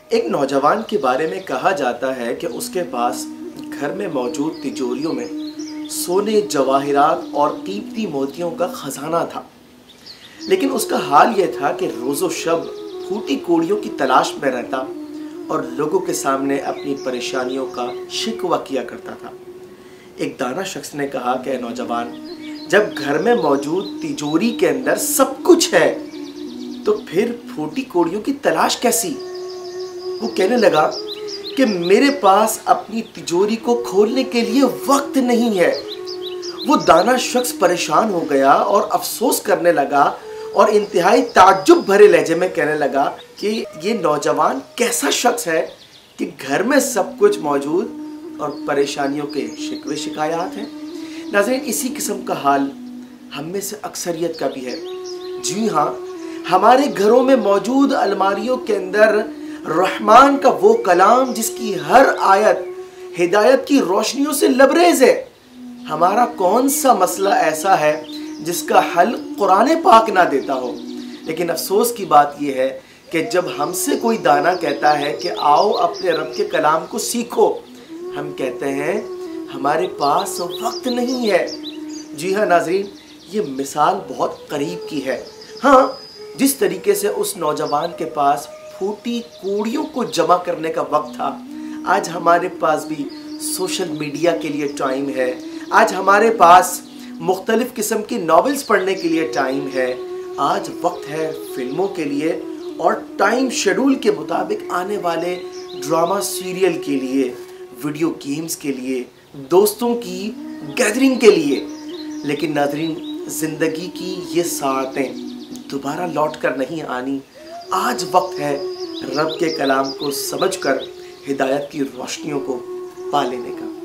ایک نوجوان کے بارے میں کہا جاتا ہے کہ اس کے پاس گھر میں موجود تجوریوں میں سونے، جواہرات اور قیمتی موتیوں کا خزانہ تھا، لیکن اس کا حال یہ تھا کہ روز و شب پھوٹی کوڑیوں کی تلاش میں رہتا اور لوگوں کے سامنے اپنی پریشانیوں کا شکوہ کیا کرتا تھا۔ ایک دانا شخص نے کہا کہ اے نوجوان، جب گھر میں موجود تجوری کے اندر سب کچھ ہے تو پھر پھوٹی کوڑیوں کی تلاش کیسی؟ وہ کہنے لگا کہ میرے پاس اپنی تجوری کو کھولنے کے لیے وقت نہیں ہے۔ وہ دانا شخص پریشان ہو گیا اور افسوس کرنے لگا اور انتہائی تعجب بھرے لہجے میں کہنے لگا کہ یہ نوجوان کیسا شخص ہے کہ گھر میں سب کچھ موجود اور پریشانیوں کے شکوے شکایات ہیں۔ ناظرین، اسی قسم کا حال ہم میں سے اکثریت کا بھی ہے۔ جی ہاں، ہمارے گھروں میں موجود الماریوں کے اندر رحمان کا وہ کلام جس کی ہر آیت ہدایت کی روشنیوں سے لبریز ہے۔ ہمارا کون سا مسئلہ ایسا ہے جس کا حل قرآن پاک نہ دیتا ہو؟ لیکن افسوس کی بات یہ ہے کہ جب ہم سے کوئی دانا کہتا ہے کہ آؤ اپنے رب کے کلام کو سیکھو، ہم کہتے ہیں ہمارے پاس وقت نہیں ہے۔ جی ہاں ناظرین، یہ مثال بہت قریب کی ہے۔ ہاں، جس طریقے سے اس نوجوان کے پاس پھوٹی کوڑیوں کو جمع کرنے کا وقت تھا، آج ہمارے پاس بھی سوشل میڈیا کے لیے ٹائم ہے، آج ہمارے پاس مختلف قسم کی ناولز پڑھنے کے لیے ٹائم ہے، آج وقت ہے فلموں کے لیے اور ٹائم شیڈول کے مطابق آنے والے ڈرامہ سیریل کے لیے، ویڈیو گیمز کے لیے، دوستوں کی گیدرنگ کے لیے۔ لیکن ناظرین، زندگی کی یہ ساعتیں دوبارہ لوٹ کر نہیں آنی۔ آج وقت ہے رب کے کلام کو سمجھ کر ہدایت کی روشنیوں کو پا لینے کا۔